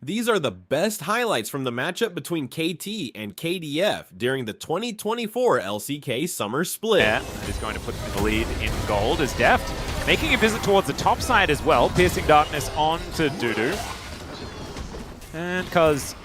These are the best highlights from the matchup between KT and KDF during the 2024 LCK Summer Split. Yeah, is going to put them in the lead in gold as Deft making a visit towards the top side as well, piercing darkness onto Dudu. And because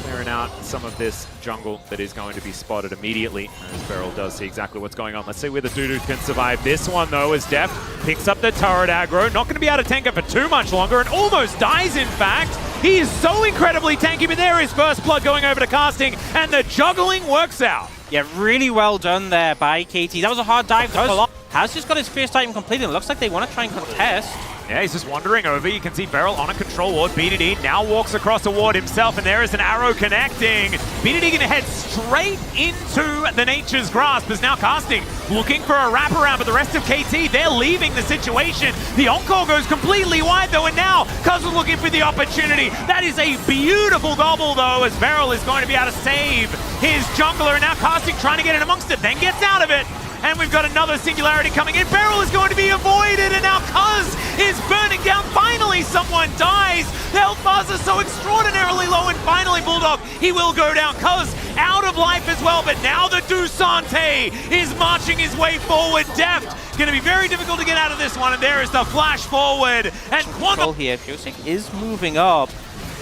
clearing out some of this jungle that is going to be spotted immediately, as Beryl does see exactly what's going on. Let's see whether Dudu can survive this one though, as Deft picks up the turret aggro. Not going to be able to tank it for too much longer, and almost dies in fact. He is so incredibly tanky, but there is first blood going over to Casting, and the juggling works out. Yeah, really well done there by KT. That was a hard dive to pull off. Has just got his first item completed. It looks like they want to try and contest. Yeah, he's just wandering over. You can see Beryl on a control ward. BDD now walks across a ward himself, and there is an arrow connecting. BDD going to head straight into the Nature's Grasp, as now Casting looking for a wraparound, but the rest of KT, they're leaving the situation. The Encore goes completely wide though, and now Cuz looking for the opportunity. That is a beautiful gobble though, as Beryl is going to be able to save his jungler, and now Casting trying to get in amongst it, then gets out of it. And we've got another singularity coming in. Beryl is going to be avoided, and now Cuz is burning down. Finally, someone dies. The health bars are so extraordinarily low, and finally, Bulldog, he will go down. Cuz out of life as well, but now the Dusante is marching his way forward. Deft, going to be very difficult to get out of this one, and there is the flash forward. And KwangDong here, Fyosik is moving up.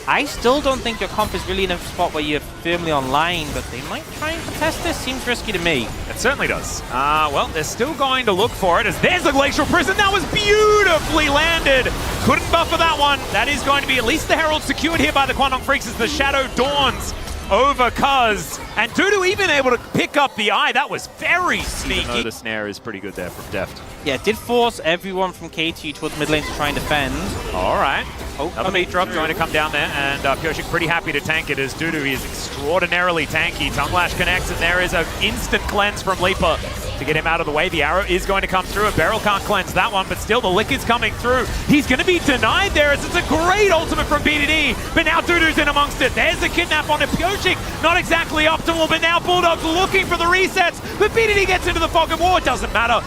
I still don't think your comp is really in a spot where you're firmly online, but they might try and contest this. Seems risky to me. It certainly does. Well, they're still going to look for it, as there's a Glacial Prison. That was beautifully landed. Couldn't buffer that one. That is going to be at least the Herald secured here by the KwangDong Freecs as the Shadow dawns over Cuz. And Dudu even able to pick up the eye. That was very sneaky. Even though the snare is pretty good there from Deft. Yeah, it did force everyone from KT towards mid lane to try and defend. All right. Another meat drop going to come down there, and Fyosik pretty happy to tank it, as Dudu is extraordinarily tanky. Tongue Lash connects, and there is an instant cleanse from Leaper to get him out of the way. The arrow is going to come through, and Beryl can't cleanse that one, but still the liquid's coming through. He's going to be denied there, as it's a great ultimate from BDD, but now Dudu's in amongst it. There's the kidnap on Fyosik. Not exactly optimal, but now Bulldog's looking for the resets, but BDD gets into the fog of war. It doesn't matter.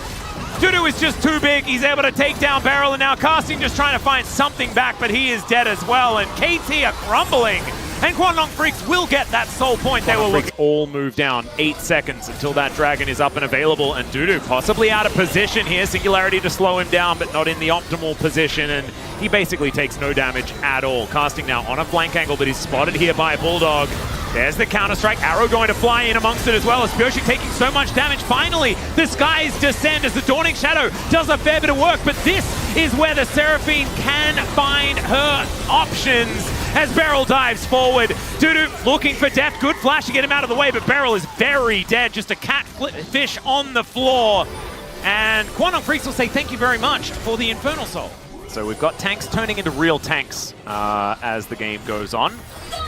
Dudu is just too big. He's able to take down Beryl, and now Casting just trying to find something back, but he is dead as well, and KT are crumbling. And KwangDong Freecs will get that soul point. They will all move down 8 seconds until that dragon is up and available, and Dudu possibly out of position here. Singularity to slow him down, but not in the optimal position, and he basically takes no damage at all. Casting now on a flank angle, but he's spotted here by Bulldog. There's the counter-strike, arrow going to fly in amongst it as well, as Fyosik taking so much damage. Finally, the skies descend as the Dawning Shadow does a fair bit of work, but this is where the Seraphine can find her options as Beryl dives forward. Dudu looking for Deft, good flash to get him out of the way, but Beryl is very dead, just a catfish on the floor. And KwangDong Freecs will say thank you very much for the Infernal Soul. So we've got tanks turning into real tanks as the game goes on.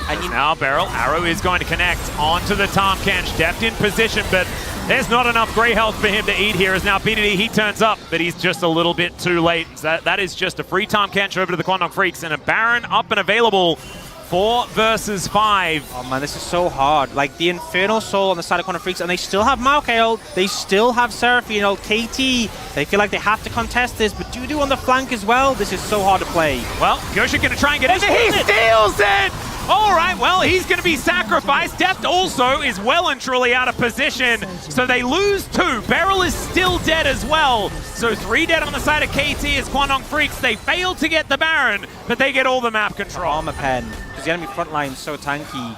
And now Beryl, arrow is going to connect onto the Tahm Kench. Deft in position, but there's not enough gray health for him to eat here, as now BDD, he turns up, but he's just a little bit too late. That is just a free Tahm Kench over to the KwangDong Freecs, and a Baron up and available. 4 versus 5. Oh man, this is so hard. Like the Infernal Soul on the side of KwangDong Freecs, and they still have Maokai, they still have Seraphine, KT. They feel like they have to contest this, but Dudu on the flank as well. This is so hard to play. Well, Fyosik going to try and get in there. He steals it! All right, well, he's going to be sacrificed. Deft also is well and truly out of position, so they lose 2. Beryl is still dead as well. So 3 dead on the side of KT as KwangDong Freecs. They fail to get the Baron, but they get all the map control. Armor pen, because the enemy front line is so tanky.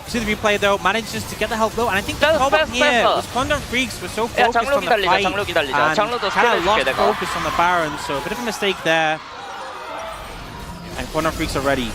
See the replay though, manages to get the help though, and I think the problem here was KwangDong Freecs were so focused on the fight and kind of lost focus on the Baron, so a bit of a mistake there. And KwangDong Freecs are ready.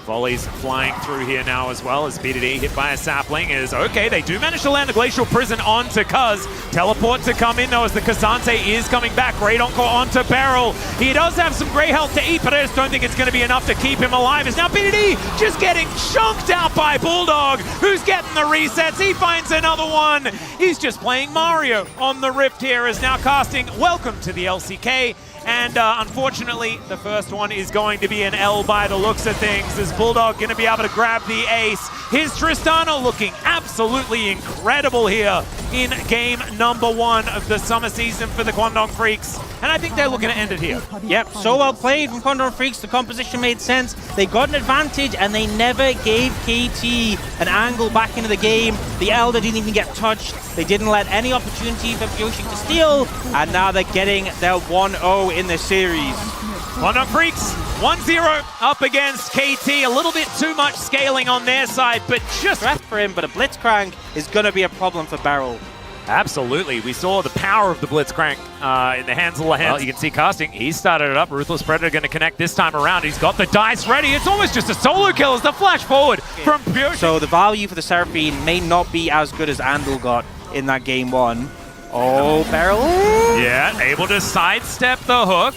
Volleys flying through here now as well, as BDD hit by a sapling is okay. They do manage to land the Glacial Prison onto Cuz. Teleport to come in though, as the Kazante is coming back. Great Encore onto Beryl. He does have some grey health to eat, but I just don't think it's going to be enough to keep him alive. As now BDD just getting chunked out by Bulldog, who's getting the resets. He finds another one. He's just playing Mario on the Rift here, as now Casting. Welcome to the LCK. And unfortunately, the first one is going to be an L by the looks of things, as Bulldog going to be able to grab the ace. His Tristana looking absolutely incredible here in game number 1 of the summer season for the KwangDong Freecs. And I think they're looking to end it here. Yep, so well played from KwangDong Freecs. The composition made sense. They got an advantage and they never gave KT an angle back into the game. The Elder didn't even get touched. They didn't let any opportunity for Pyoshik to steal. And now they're getting their 1-0 in the series. KwangDong Freecs 1-0 up against KT. A little bit too much scaling on their side, but just Threat for him, but a Blitzcrank is going to be a problem for Beryl. absolutely. We saw the power of the Blitzcrank in the hands of Lehens. Well, you can see Casting. He started it up. Ruthless Predator going to connect this time around. He's got the dice ready. It's almost just a solo kill as the flash forward from Pure. So the value for the Seraphine may not be as good as Andal got in that game 1. Oh, Beryl. Yeah, able to sidestep the hook.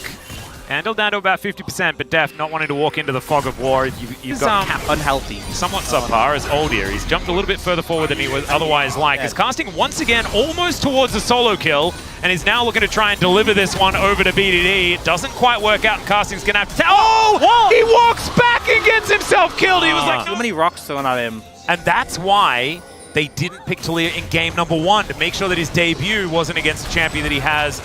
Andal down to about 50%, but Def not wanting to walk into the fog of war. You've got unhealthy. Somewhat subpar as old here. He's jumped a little bit further forward than he would otherwise like. Is Casting once again almost towards a solo kill, and is now looking to try and deliver this one over to BDD. It doesn't quite work out, and Casting's going to have to tell. Oh! He walks back and gets himself killed. He was like, too many rocks thrown at him. and that's why they didn't pick Talia in game number 1 to make sure that his debut wasn't against a champion that he has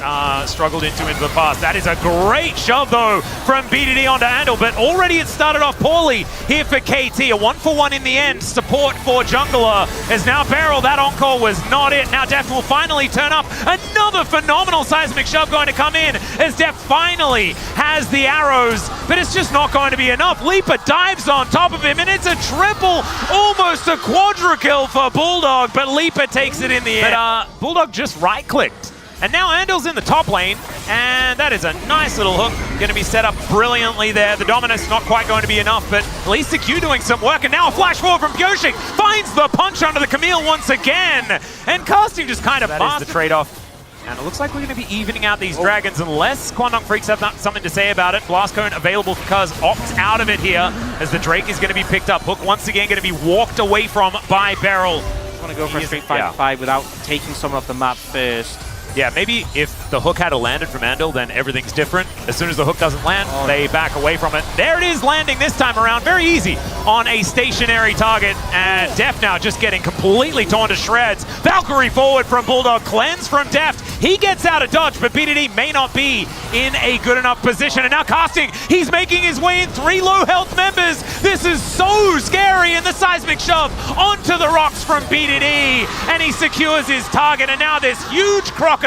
struggled into the past. That is a great shove, though, from BDD onto Andal, but already it started off poorly here for KT. A 1-for-1 in the end. Support for Jungler is now Beryl. That encore was not it. Now Def will finally turn up. Another phenomenal seismic shove going to come in as Def finally has the arrows, but it's just not going to be enough. Leaper dives on top of him, and it's a triple, almost a quadra kill for Bulldog, but Leaper takes it in the end. But Bulldog just right-clicked. And now Andal's in the top lane, and that is a nice little hook. Going to be set up brilliantly there. The Dominus not quite going to be enough, but at least the Q doing some work. And now a flash forward from Pyoshik. Finds the punch under the Camille once again. And Casting just kind of that is the trade-off. And it looks like we're going to be evening out these dragons unless KwangDong Freecs have something to say about it. Blast Cone available for Cuz, opts out of it here as the Drake is going to be picked up. Hook once again going to be walked away from by Beryl. I want to go for a straight 5-5 without taking someone off the map first. Yeah, maybe if the hook had landed from Andal, then everything's different. As soon as the hook doesn't land, they back away from it. There it is landing this time around. Very easy on a stationary target. And Deft now just getting completely torn to shreds. Valkyrie forward from Bulldog. Cleanse from Deft. He gets out of dodge, but BDD may not be in a good enough position. And now Casting, he's making his way in 3 low health members. This is so scary. And the seismic shove onto the rocks from BDD. And he secures his target. And now this huge crocodile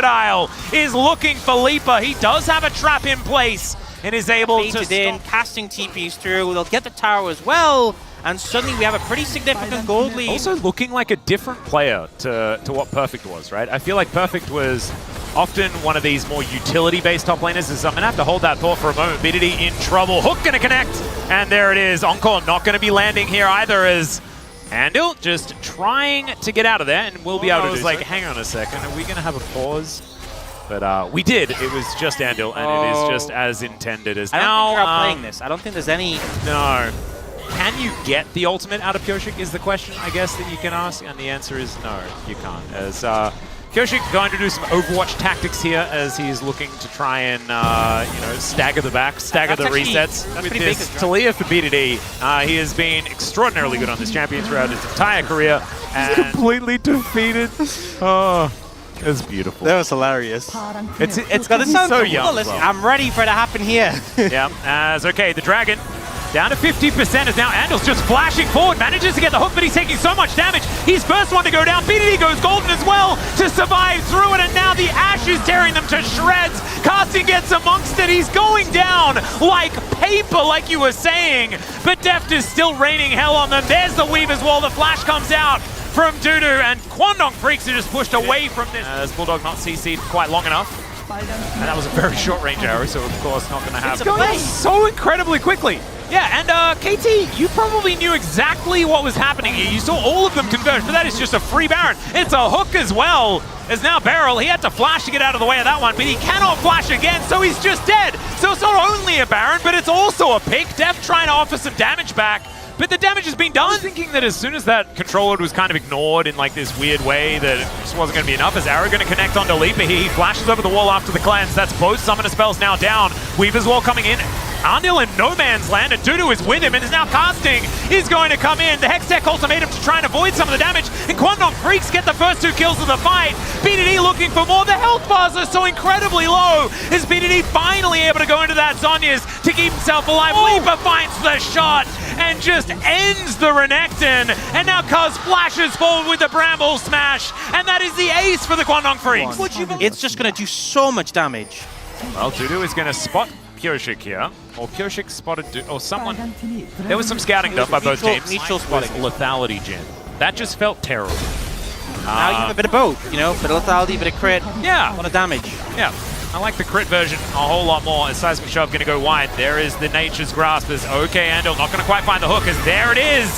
is looking for Leaper. He does have a trap in place and is able to stop. In, Casting TPs through. They'll get the tower as well. And suddenly we have a pretty significant gold lead. Also looking like a different player to what Perfect was, right? I feel like Perfect was often one of these more utility-based top laners. I'm going to have to hold that thought for a moment. BDD in trouble. Hook going to connect. And there it is. Encore not going to be landing here either as Andal just trying to get out of there, and we'll be able to do like, hang on a second, are we going to have a pause? But we did. It was just Andal, and it is just as intended as I now. don't think you're playing this. I don't think there's any... No. Can you get the ultimate out of Pyoshik is the question, I guess, that you can ask, and the answer is no, you can't. As Pyoshik going to do some Overwatch tactics here as he's looking to try and, you know, stagger the resets. With this Talia for BDD, he has been extraordinarily good on this champion throughout his entire career. And he's completely defeated. Oh, it's beautiful. That was hilarious. It's got to sound so young. Listen, I'm ready for it to happen here. Yeah, as okay, the dragon down to 50% as now Andal's just flashing forward, manages to get the hook, but he's taking so much damage. He's first one to go down. BDD goes golden as well to survive through it, and now the Ash is tearing them to shreds. Casting gets amongst it. He's going down like paper, like you were saying, but Deft is still raining hell on them. There's the weave as well. The flash comes out from Dudu, and KwangDong Freecs are just pushed away from this. As Bulldog not CC'd quite long enough. And that was a very short range arrow, so of course not going to happen. It's going so incredibly quickly. Yeah, and KT, you probably knew exactly what was happening here. You saw all of them converge, but that is just a free Baron. It's a hook as well. As now Beryl, he had to flash to get out of the way of that one, but he cannot flash again, so he's just dead. So it's not only a Baron, but it's also a pick. Def trying to offer some damage back. But the damage has been done. I was thinking that as soon as that control was kind of ignored in like this weird way, that it just wasn't going to be enough. As Arrow going to connect onto Leaper here, he flashes over the wall after the cleanse. That's both summoner spells now down. Weaver's Wall coming in. Arndil in no man's land, and Dudu is with him, and is now casting. He's going to come in. The Hextech ultimatum to try and avoid some of the damage, and KwangDong Freecs get the first 2 kills of the fight. BDD looking for more. The health bars are so incredibly low. Is BDD finally able to go into that Zhonya's to keep himself alive? Leaper finds the shot and just ends the Renekton, and now Cuz flashes forward with the Bramble Smash, and that is the ace for the KwangDong Freecs. It's just going to do so much damage. Well, Dudu is going to spot Pureshik here, or Pureshik spotted or someone. There was some scouting done by both teams. Mutual spotting. Lethality Jin. That just felt terrible. Now you have a bit of both, you know, bit of lethality, bit of crit, Yeah. a lot of damage. Yeah, I like the crit version a whole lot more. As Seismic Shove going to go wide. There is the Nature's Grasp. There's OK Andal not going to quite find the hook, as there it is.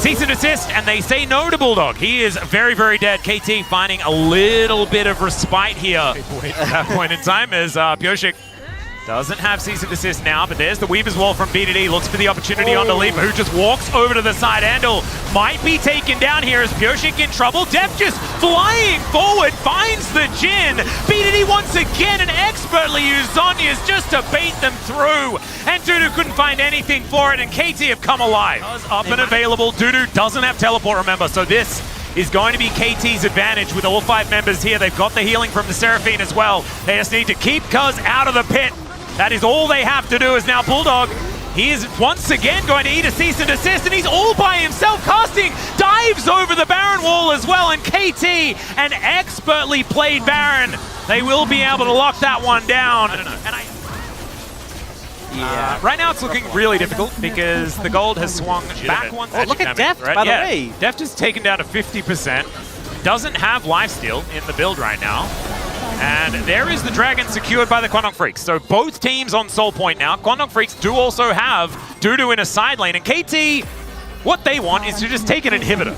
Cease and desist, and they say no to Bulldog. He is very, very dead. KT finding a little bit of respite here at that point in time, as Pureshik doesn't have cease and desist now, but there's the Weaver's Wall from BDD. Looks for the opportunity on the Leaper, who just walks over to the side. Andal might be taken down here as Pureshik in trouble. Def just flying forward, finds the Jin. BDD once again and expertly used Zhonya's just to bait them through. And Dudu couldn't find anything for it, and KT have come alive. Up and available. Dudu doesn't have teleport, remember, so this is going to be KT's advantage with all 5 members here. They've got the healing from the Seraphine as well. They just need to keep Cuz out of the pit. That is all they have to do. Is now Bulldog. He is once again going to eat a cease and desist, and he's all by himself casting. Dives over the Baron wall as well, and KT, an expertly played Baron. They will be able to lock that one down. I don't know. And right now it's looking really difficult because the gold has swung back once. Oh, look at Deft, by the way. Deft is taken down to 50%. Doesn't have lifesteal in the build right now. And there is the Dragon secured by the KwangDong Freecs. So both teams on Soul Point now. KwangDong Freecs do also have Dudu in a side lane. And KT, what they want is to just take an inhibitor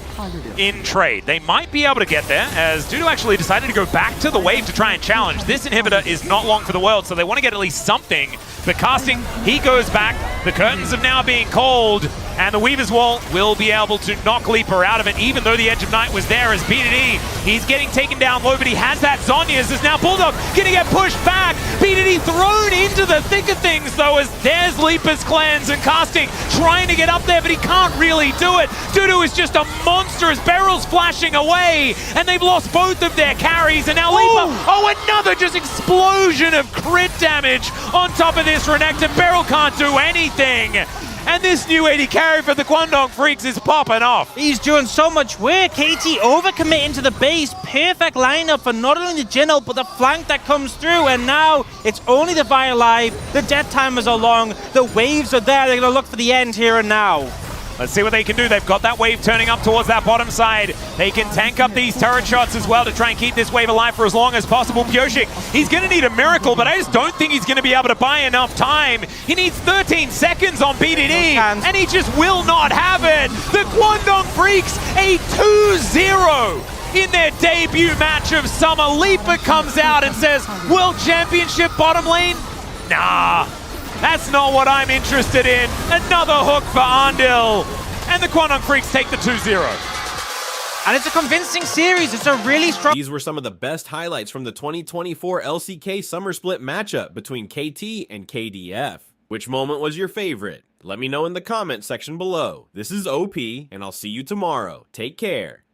in trade. They might be able to get there, as Dudu actually decided to go back to the wave to try and challenge. This inhibitor is not long for the world, so they want to get at least something. The casting, he goes back. The curtains have now been called, and the Weaver's Wall will be able to knock Leaper out of it, even though the Edge of Night was there as BDD. He's getting taken down low, but he has that Zhonya's. As now Bulldog gonna get pushed back. BDD thrown into the thick of things, though, as there's Leaper's Clans and casting, trying to get up there, but he can't really do it. Dudu is just a monster as Beryl's flashing away, and they've lost both of their carries, and now Leaper, another just explosion of crit damage on top of this Renekton. Beryl can't do anything. And this new 80 carry for the KwangDong Freecs is popping off. He's doing so much work. KT overcommitting to the base. Perfect lineup for not only the Jingle, but the flank that comes through. And now it's only the Vi alive. The death timers are long. The waves are there. They're going to look for the end here and now. Let's see what they can do. They've got that wave turning up towards that bottom side. They can tank up these turret shots as well to try and keep this wave alive for as long as possible. Pureshik, he's going to need a miracle, but I just don't think he's going to be able to buy enough time. He needs 13 seconds on BDD, and he just will not have it. The KwangDong Freecs, a 2-0 in their debut match of summer. Leaper comes out and says, World Championship bottom lane? Nah. That's not what I'm interested in. Another hook for Arndil. And the KwangDong Freecs take the 2-0. And it's a convincing series. It's a really strong... These were some of the best highlights from the 2024 LCK Summer Split matchup between KT and KDF. Which moment was your favorite? Let me know in the comment section below. This is OP, and I'll see you tomorrow. Take care.